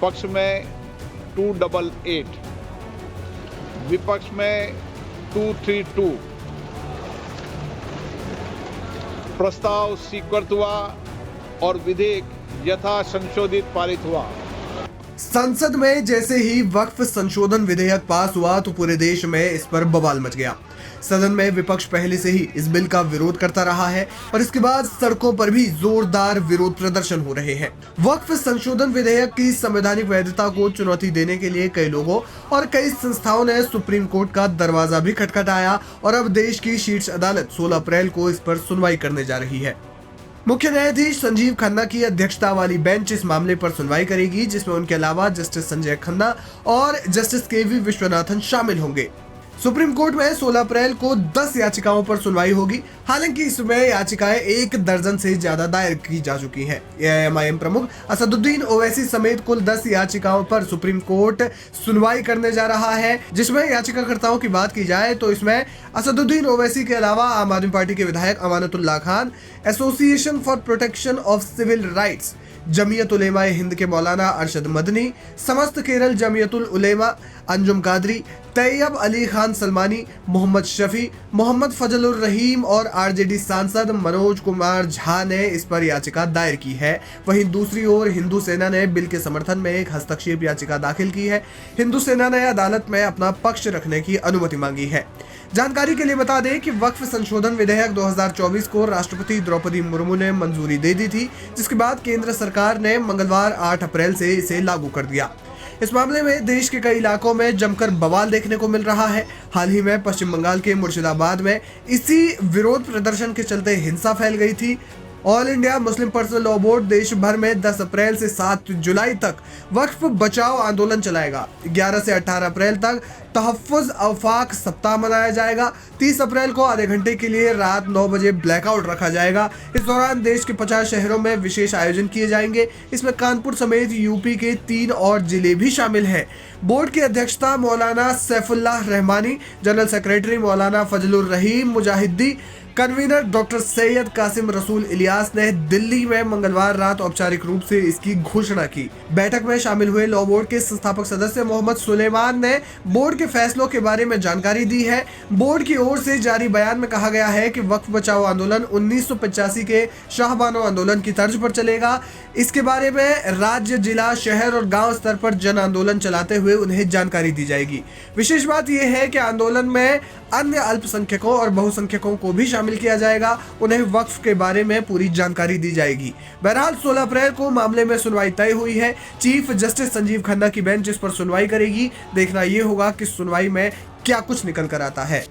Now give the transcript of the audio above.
पक्ष में 288, विपक्ष में 232। प्रस्ताव स्वीकृत हुआ और विधेयक यथा संशोधित पारित हुआ। संसद में जैसे ही वक्फ संशोधन विधेयक पास हुआ तो पूरे देश में इस पर बवाल मच गया। सदन में विपक्ष पहले से ही इस बिल का विरोध करता रहा है और इसके बाद सड़कों पर भी जोरदार विरोध प्रदर्शन हो रहे हैं। वक्फ संशोधन विधेयक की संवैधानिक वैधता को चुनौती देने के लिए कई लोगों और कई संस्थाओं ने सुप्रीम कोर्ट का दरवाजा भी खटखटाया और अब देश की शीर्ष अदालत 16 अप्रैल को इस पर सुनवाई करने जा रही है। मुख्य न्यायाधीश संजीव खन्ना की अध्यक्षता वाली बेंच इस मामले पर सुनवाई करेगी, जिसमें उनके अलावा जस्टिस संजय खन्ना और जस्टिस केवी विश्वनाथन शामिल होंगे। सुप्रीम कोर्ट में 16 अप्रैल को 10 याचिकाओं पर सुनवाई होगी। हालांकि इसमें याचिकाएं 1 दर्जन से ज्यादा दायर की जा चुकी हैं। एआईएमआईएम प्रमुख असदुद्दीन ओवैसी समेत कुल 10 याचिकाओं पर सुप्रीम कोर्ट सुनवाई करने जा रहा है, जिसमें याचिकाकर्ताओं की बात की जाए तो इसमें असदुद्दीन ओवैसी के अलावा आम आदमी पार्टी के विधायक Amanatullah Khan, association for protection of civil rights, Jamiat Ulema Hind के मौलाना अरशद मदनी, समस्त केरल जमीयतुल उलेमा, अंजुम कादरी, तैयब अली खान सलमानी, मोहम्मद शफी, मोहम्मद फजलुर रहीम और आरजेडी सांसद मनोज कुमार झा ने इस पर याचिका दायर की है। वहीं दूसरी ओर हिंदू सेना ने बिल के समर्थन में एक हस्तक्षेप याचिका दाखिल की है। हिंदू सेना ने अदालत में अपना पक्ष रखने की अनुमति मांगी है। जानकारी के लिए बता दें कि वक्फ संशोधन विधेयक 2024 को राष्ट्रपति द्रौपदी मुर्मू ने मंजूरी दे दी थी, जिसके बाद केंद्र सरकार ने मंगलवार 8 अप्रैल से इसे लागू कर दिया। इस मामले में देश के कई इलाकों में जमकर बवाल देखने को मिल रहा है। हाल ही में पश्चिम बंगाल के मुर्शिदाबाद में इसी विरोध प्रदर्शन के चलते हिंसा फैल गई थी। All India Muslim personal law board देश भर में 10 अप्रैल से 7 जुलाई तक वक्फ बचाओ आंदोलन चलाएगा। 11 से 18 अप्रैल तक तहफ़्फ़ुज़ औफ़ाक़ सप्ताह मनाया जाएगा। 30 अप्रैल को आधे घंटे के लिए रात 9 बजे ब्लैकआउट रखा जाएगा। इस दौरान देश के 50 शहरों में विशेष आयोजन किए जाएंगे। इसमें कानपुर समेत यूपी के 3 और जिले भी शामिल हैं। बोर्ड की अध्यक्षता मौलाना सैफुल्लाह रहमानी, जनरल सेक्रेटरी मौलाना फजलुर रहीम मुजाहिदी, कन्वीनर डॉक्टर सैयद कासिम रसूल इलियास ने दिल्ली में मंगलवार रात औपचारिक रूप से इसकी घोषणा की। बैठक में शामिल हुए लॉ बोर्ड के संस्थापक सदस्य मोहम्मद सुलेमान ने बोर्ड के फैसलों के बारे में जानकारी दी है। बोर्ड की ओर से जारी बयान में कहा गया है कि वक्फ बचाओ आंदोलन 1985 के शाहबानो आंदोलन की तर्ज पर चलेगा। इसके बारे में राज्य, जिला, शहर और गाँव स्तर पर जन आंदोलन चलाते हुए उन्हें जानकारी दी जाएगी। विशेष बात यह है कि आंदोलन में अन्य अल्पसंख्यकों और बहुसंख्यकों को भी शामिल किया जाएगा। उन्हें वक्फ के बारे में पूरी जानकारी दी जाएगी। बहरहाल 16 अप्रैल को मामले में सुनवाई तय हुई है। चीफ जस्टिस संजीव खन्ना की बेंच इस पर सुनवाई करेगी। देखना यह होगा कि सुनवाई में क्या कुछ निकल कर आता है।